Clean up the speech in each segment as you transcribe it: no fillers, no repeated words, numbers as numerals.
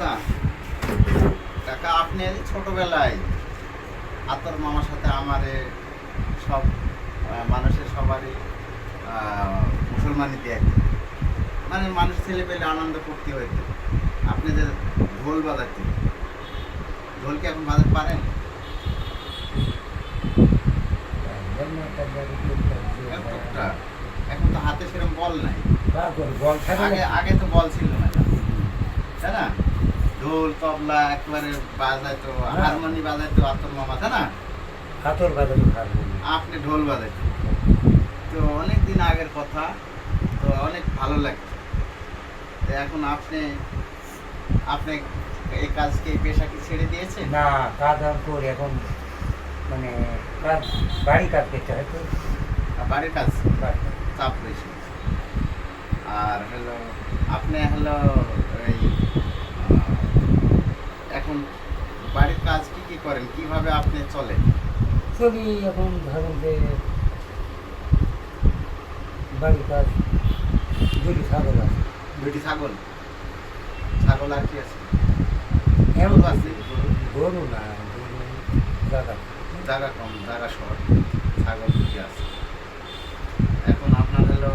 আচ্ছা কাকা, আপনি ছোটবেলায় আতর মামার সাথে আমার সব মানুষের সবারই মুসলমানি দিয়ে মানে মানুষ ছেলে পেলে আনন্দ করতে হইতো। আপনি যে ঢোল বাজাতেন, ঢোল কি এখন বাজাতে পারেন? এখন তো হাতে সেরকম বল নাই, আগে আগে তো বল ছিল না, তাই না? ঢোল তবলা একেবারে বাজাইতো, হারমোনি বাজাইতো আতর মামা, তাই না? হাতর বাজানো হারমোনি, আপনি ঢোল বাজাইতেন। তো অনেক দিন আগের কথা, তো অনেক ভালো লাগতো। তো এখন আপনি আপনি এই কাজকে, এই পেশাকে ছেড়ে দিয়েছেন? না, কাজ আমি করি এখন, মানে কাজ বাড়ি কাজ করতে হয় তো, বাড়ির কাজ চাপ বেশি। আর হলো আপনি হলো এই এখন বাড়ির কাজ কি কি করেন, কিভাবে আপনি চলেন? চলি এখন ধরেন যে বাড়ির কাজ, দুটি ছাগল আছে। দুটি ছাগল? ছাগল আর কি আছে? এমন আছে গরু না, গরু জায়গা জায়গা কম, জায়গা শর্ট, ছাগল দুটি আছে। এখন আপনার হলো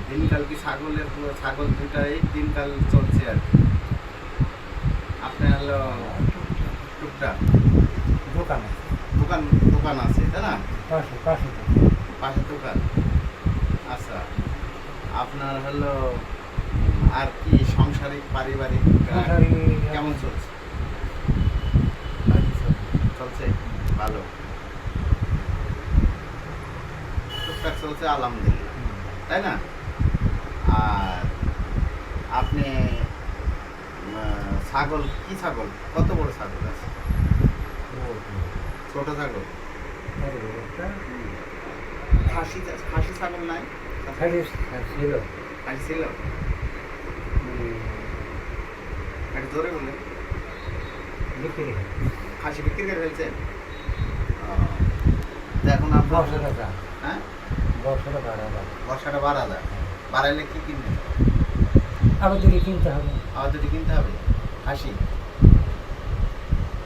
দিনকাল কি ছাগলের, পুরো ছাগল দুটাই দিনকাল চলছে আর কি। আপনার হলো টুকটাক দোকান আছে, দোকান দোকান আছে, তাই না? পাশে পাশে পাশের দোকান। আচ্ছা, আপনার হলো আর কি সাংসারিক পারিবারিক কেমন চলছে? চলছে ভালো, টুকটাক চলছে আলহামদুলিল্লাহ, তাই না? আর আপনি ছাগল, কি ছাগল, কত বড় ছাগল আছে? ছোট ছাগল? খাসি, খাসি ছাগল নাই? ছিল খাসি ছিল? একটা জোরে বলে। বিক্রি খাসি বিক্রি করে ফেলছেন? এখন আপনার হ্যাঁ বর্ষাটা বাড়াবা, বর্ষাটা বাড়ালে, বাড়াইলে কি কিনবেন? আবার যদি কিনতে হবে, আবার দুটি কিনতে হবে। খাসি,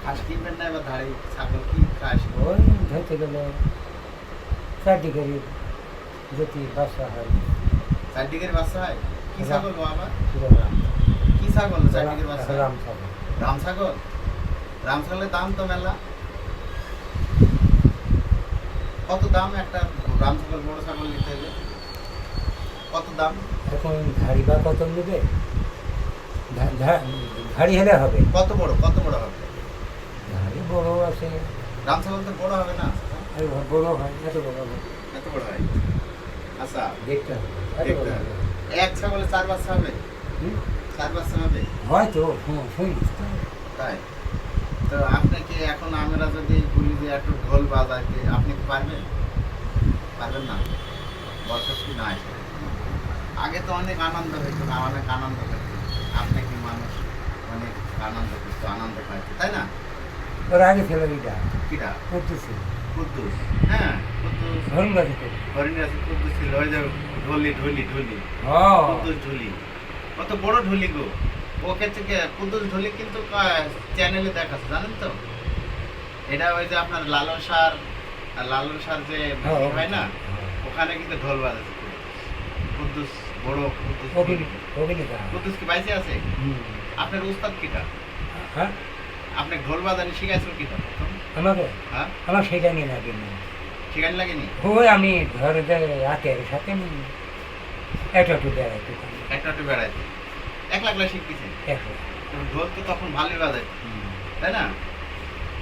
খাসি কিনবেন না, এবার ধাড়ি ছাগল কি খাসি? ওই ধরতে গেলে চারদিকের যদি বাচ্চা হয়, চারদিকের বাচ্চা হয়? কি ছাগল বাবা? রাম কি ছাগল চারদিকের বাচ্চা? রাম ছাগল। রাম ছাগল? রাম ছাগলের দাম তো মেলা। কত দাম একটা রাম ছাগল, বড় ছাগল নিতে হলে কত দাম? এখন ধাড়ি বা কত নেবে, ধাড়ি হলে হবে। কত বড়, কত বড় হবে? ধাড়ি বড় আছে, রাম ছাগল তো বড় হবে না? আর বড় হয়, এত বড় হবে, এত বড় হয়? আচ্ছা, দেখতে হবে, এত দেখতে বড় হবে। হবে। এক ছাগলে 4 বাচ্চা হবে? 4 বাচ্চা হবে? হয়তো শুনিস তো। তাই তো আপনি কি এখন, আমরা যদি বলি যে একটু ঢোল বাজাইতে, আপনি কি পারবেন? পারবেন না? বয়সী নাই। আগে তো অনেক আনন্দ হইতো না, অনেক আনন্দ হইতো, আপনি কি মানুষ অনেক আনন্দ করতো, আনন্দ পাইতো, তাই না? ওর আগে ছিল এইটা কিটা? করতেছে কুদ্দুস। হ্যাঁ, কুদ্দুস হরিণবাজি করে। হরিণাস কুদ্দুস ছিল, ওই যে ঢুলি ঢুলি ঢুলি, হ্যাঁ, কুদ্দুস ঢুলি, কত বড় ঢুলি গো। ওকে থেকে কুদ্দুস ঢুলি কিন্তু চ্যানেলে দেখাচ্ছে, জানেন তো? এটা ওই যে আপনার লালন সার যে হয় না, ওখানে কিন্তু ঢোল বাজাচ্ছে কুদ্দুস, বড় কুদ্দুস। কুদ্দুস কি বাইসে আছে? আপনার উস্তাদ কিটা? হ্যাঁ, আপনি ঢোল বাজানি শিখাইছেন কিটা প্রথম? আমাকে হ্যাঁ, আমার সেটা নিয়ে লাগে না। শিখানি লাগেনি? ওই আমি ধরে রাতের সাথে একটু একটু বেড়াইতে, একটা একটু বেড়াইতে একলা একলা শিখতেছেন? একটু ঢোল তো তখন ভালোই বাজাই, তাই না?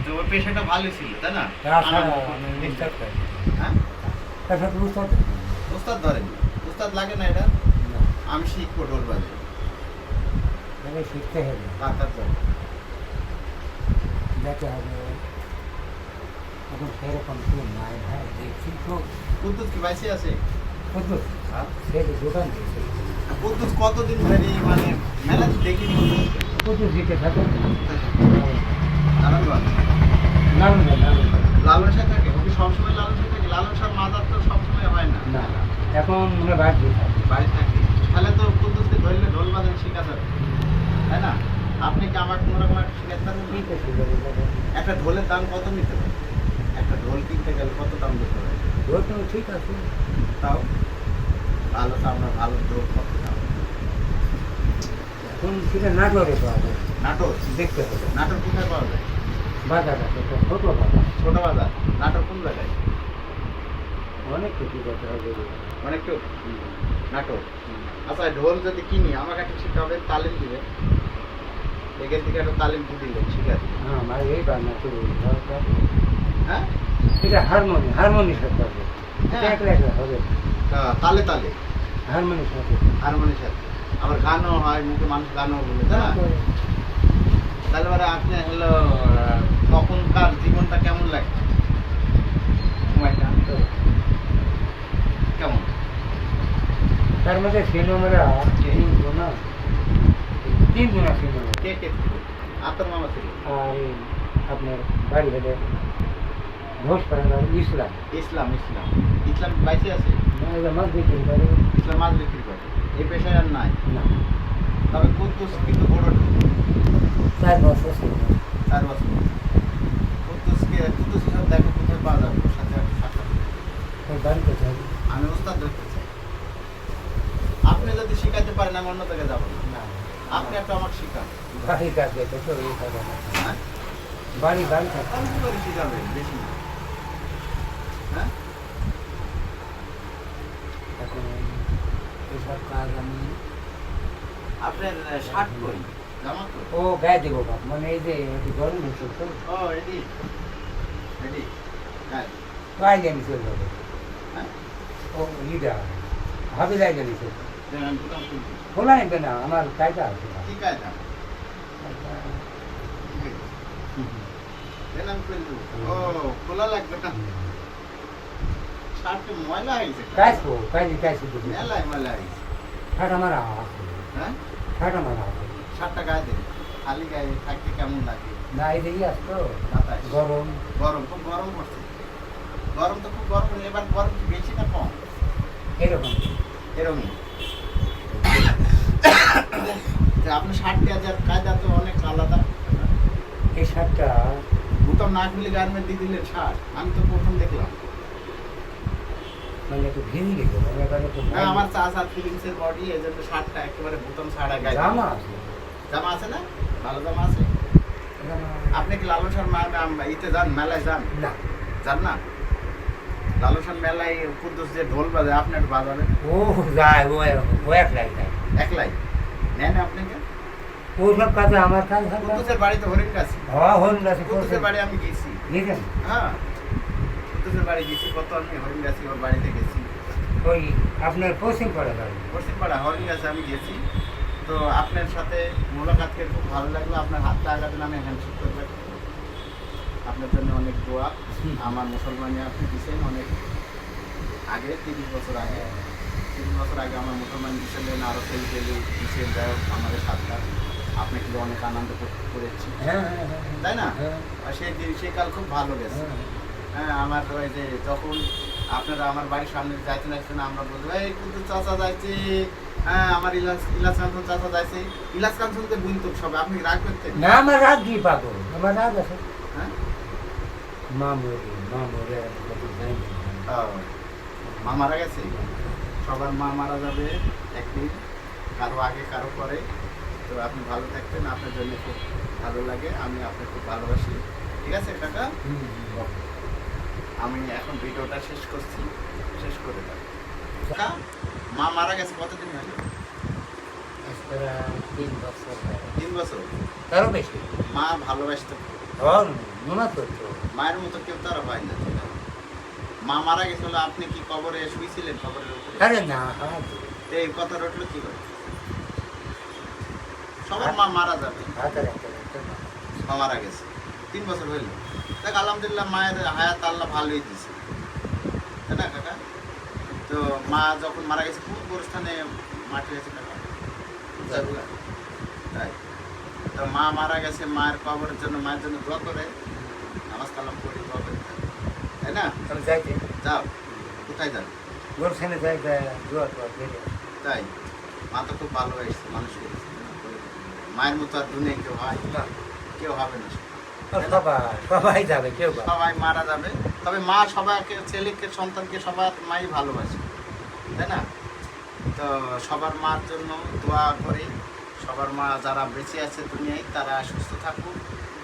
তো ওই পেশাটা ভালোই ছিল, তাই না? তাছাড়া আমি ডিস্টার্ব করি। হ্যাঁ, তাছাড়া উস্তাদ উস্তাদ ধরেন? উস্তাদ লাগে না এটা? আমি শিখবো ঢোল বাজাই, তাহলে শিখতে হবে, কাতার ধরে। যেতে হবে। এখন সেরকম কেউ নাই ভাই, দেখছি তো। কুদ্দুস কি বাইসে আছে? কুদ্দুস হ্যাঁ, সে দোকান দিয়েছে, কুদ্দুস কতদিন ধরে, মানে মেলা তো দেখিনি কুদ্দুসকে। কুদ্দুস দিতে থাকে নারায়ণগঞ্জ লালন শাহ থাকে? ওকে সবসময় লালন শাহ থাকে? লালন শাহ মাজার তো সবসময় হয় না। না, এখন মনে বাড়ি থাকে। বাড়ি থাকে, তাহলে তো কুদ্দুসকে ধরলে ঢোল বাজানো শেখা যাবে, তাই না? আপনি কি আমাকে কোনো রকম একটা শিখাতে পারবেন? ঠিক আছে দাদা। একটা ঢোলের দাম কত নিতে হবে? একটা ঢোল কিনতে গেলে কত দাম দিতে হবে? ঢোল তো ঠিক আছে। তাও ভালো তো আমরা ভালো ঢোল কত দাম? এখন সেটা নাটোরে পাওয়া যায়। নাটোর দেখতে হবে। নাটোর কোথায় পাওয়া যায়? বাজার আছে, একটা ছোট বাজার। ছোট বাজার। নাটোর কোন জায়গায়? অনেক কিছু করতে হবে। অনেকটু নাটোর। আচ্ছা ঢোল যদি কিনি আমাকে একটা শিখতে তালিম দিবে, এখান থেকে একটা তালিম দিয়ে দিলেন ঠিক আছে। হ্যাঁ, আমার এই বাজনা তো দরকার। হ্যাঁ এটা হারমোনি সাথে হবে। এটা একলা একলা হবে না। তালে তালে হারমোনির সাথে। হারমোনির সাথে আবার গানও হয়, মুখে মানুষ গানও বলে, তাই না? তাহলে পরে আপনি হলো তখনকার জীবনটা কেমন লাগে? সময়টা কেমন? তার মধ্যে সিনেমারা তিনজনা সিনেমা। কে কে ছিল? আপনার মামা ছিল? আর এই আপনার বাড়ি হলে ঘোষপাড়ার ইসলাম। ইসলাম ইসলাম ইসলাম বাইসে আছে? মাছ বিক্রি করে। ইসলাম মাছ বিক্রি করে, এই পেশায় আর নাই। না, তবে কুদ্দুস কিন্তু বড় ঢোল। 4 বছর ছিল। 4 বছর। কুদ্দুসের সাথে দেখো কোথায় পাওয়া যাবে, ওর সাথে একটা সাক্ষাৎ। ওই বাড়ি কোথায়? আমি ওস্তাদ ধরতে চাই। আপনি যদি শিখাইতে পারেন আমি অন্য জায়গায় যাবো না। না, আপনি একটা আমাকে শিখান। বাড়ি কাছে তো ওই কথা না। হ্যাঁ বাড়ি কাছে। অল্প করে শিখাবেন, বেশি না। হ্যাঁ এখন এসব কাজ আমি আপনার শার্ট কই, জামা কই? ও গায়ে দেবো বাপ, মানে এই যে একটু গরম হচ্ছে তো ও রেডি রেডি গায়ে। গায়ে জানি চলে যাবে। হ্যাঁ ও লিডা ভাবি গায়ে জানি চলে দেন আমি বুতাম খুলবো। খোলা নেবে না, আমার কায়দা আছে। কি কায়দা? দেন আমি খুলে দেবো। ও খোলা লাগবে না, শার্টে ময়লা হয়ে গেছে। কাইসো কাইসো দেবো। মেলায় ময়লা হয়ে গেছে। ঠাটা মারা আছে। হ্যাঁ ঠাটা মারা আছে। শার্টটা গায়ে দেন, খালি গায়ে থাকতে কেমন লাগে? না এই দিকে আসতো বাতাস গরম। গরম, খুব গরম পড়ছে। গরম তো খুব গরম, এবার গরম কি বেশি না কম? এরকম এরকমই। তো আপনি শার্ট দেওয়া যার কায়দা তো অনেক আলাদা। এই শার্টটা বুতাম না খুলে গার্মেন্ট দিয়ে দিলেন শার্ট, আমি তো প্রথম দেখলাম। মানে একটু ভিড় গেছে। না আমার চাচা ফিলিংসের বডি, এই জন্য শার্টটা একেবারে বুতাম ছাড়া গায়ে। জামা আছে। জামা আছে না? ভালো জামা আছে। আপনি কি লালসার ইতে যান, মেলায় যান? না, যান না? লালসার মেলায় কুদ্দুস যে ঢোল বাজে, আপনি একটু বাজাবেন। ও যায় ও একলাই যায়। একলাই নেন আপনাকে? ওসব কাজে আমার কাজ থাকবে। কুদ্দুসের বাড়িতে হরিণ গাছে। হ্যাঁ হন গাছে কুদ্দুসের বাড়ি আমি গেছি। বুঝলেন? হ্যাঁ কুদ্দুসের বাড়ি গেছি, কত আমি হরিণ গাছি ওর বাড়িতে গেছি। ওই আপনার পশ্চিম পড়ে বাড়ি। পশ্চিমপাড়া হরিণ গাছে আমি গেছি। তো আপনার সাথে মোলাকাত করে খুব ভালো লাগলো। আপনার হাতটা আগাতে আমি হ্যান্ডশেক করবো। আপনার জন্য অনেক দোয়া। আমার মুসলমানে আপনি দিচ্ছেন অনেক আগে, 30 বছর আগে। 30 বছর আগে আমার মুসলমান দিচ্ছিলেন, আরও ফেলি দিচ্ছেন, যাই হোক আমাদের সাথটা আপনি কিন্তু অনেক আনন্দ করেছি, হ্যাঁ তাই না? হ্যাঁ আর সেই দিন সেই কাল খুব ভালো গেছে। হ্যাঁ আমার ওই যে যখন আপনারা আমার বাড়ির সামনে যাইতে আসছেন, আমরা বলতে ভাই কিন্তু চাচা যাইছে, হ্যাঁ আমার ইলাস কাঞ্চন চাচা যাইছে। ইলাস কাঞ্চনকে বুনতো সবাই, আপনি রাগ করতেন? না, আমার রাগ কি পাবো? আমার রাগ আছে। হ্যাঁ মামরে মা মারা গেছে। সবার মা মারা যাবে একদিন, কারো আগে কারো পরে। তো আপনি ভালো থাকবেন, আপনার জন্য খুব ভালো লাগে, আমি আপনাকে খুব ভালোবাসি। ঠিক আছে কাকা, আমি এখন ভিডিওটা শেষ করছি, শেষ করে দেব। কাকা মা মারা গেছে কতদিন হলো? 3 বছর। 3 বছর। তারও বেশি। মা ভালোবাসতো, মনে করতো মায়ের মতো কেউ তো আর হয় না। মা মারা গেছিল, আপনি কি কবরে শুয়েছিলেন? কবরের উপরে? আরে না, এই কথা রটলো কি করে? সবার মা মারা যাবে, মা মারা গেছে 3 বছর হইল। দেখ আলহামদুলিল্লাহ মায়ের হায়াত আল্লাহ ভালোই দিয়েছে, তাই না কাকা? তো মা যখন মারা গেছে কোন গোরস্থানে মাটি হয়েছে কাকা? তাই তো মা মারা গেছে, মায়ের কবরের জন্য, মায়ের জন্য দোয়া করে, নামাজ কালাম করে দোয়া করে, তাই না? যাইতে যাও, কোথায় যান? গোরখানে যাই দোয়া তাই মা তো খুব ভালোবাসছে, মানুষ করেছে। মায়ের মতো আর দুনিয়ায় কেউ হয়? না, কেউ হবে না। সবাই যাবে, কেউ যাবে। সবাই মারা যাবে, তবে মা সবাইকে, ছেলেকে, সন্তানকে সবার মাই ভালোবাসে, তাই না? তো সবার মার জন্য দোয়া করি, সবার মা যারা বেঁচে আছে দুনিয়ায় তারা সুস্থ থাকুক,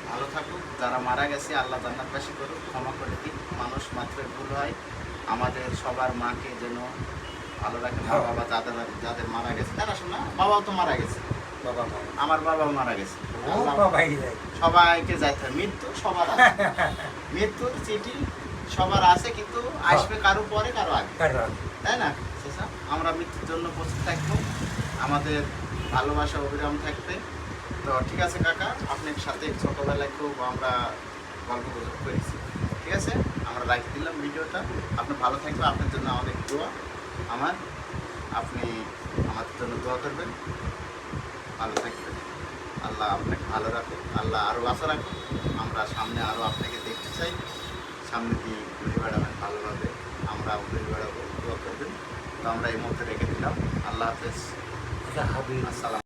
ভালো থাকুক। যারা মারা গেছে আল্লাহ জান্নাতবাসী করুক, ক্ষমা করে দিন। মানুষ মাত্রই ভুল হয়। আমাদের সবার মাকে যেন ভালো রাখে, মা বাবা যাদের যাদের মারা গেছে, তারা শোনা বাবাও তো মারা গেছে, বাবা মা, আমার বাবাও মারা গেছে। ও সবাই যায়। সবাইকে যাইতে হবে, মৃত্যু সবার আছে, মৃত্যুর চিঠি সবার আছে, কিন্তু আসবে কারো পরে কারো আগে, কারণ তাই না? চাচা, আমরা মৃত্যুর জন্য প্রস্তুত থাকবো, আমাদের ভালোবাসা অবিরাম থাকবে। তো ঠিক আছে কাকা, আপনার সাথে ছোটোবেলায় খুব আমরা গল্প গুজব করেছি, ঠিক আছে? আমরা রাখি দিলাম ভিডিওটা। আপনি ভালো থাকবেন, আপনার জন্য অনেক দোয়া আমার, আপনি আমাদের জন্য দোয়া করবেন, ভালো থাকবেন। আল্লাহ আপনাকে ভালো রাখুন, আল্লাহ আরও বাঁচা রাখুন। আমরা সামনে আরও আপনাকে দেখতে চাই, সামনে দিয়ে ঘুরে বেড়াবেন ভালোভাবে, আমরা ঘুরে বেড়াবো, দোয়া করবেন। তো আমরা এই মুহূর্তে রেখে দিলাম। আল্লাহ হাফেজ, হাবিব আসসালাম।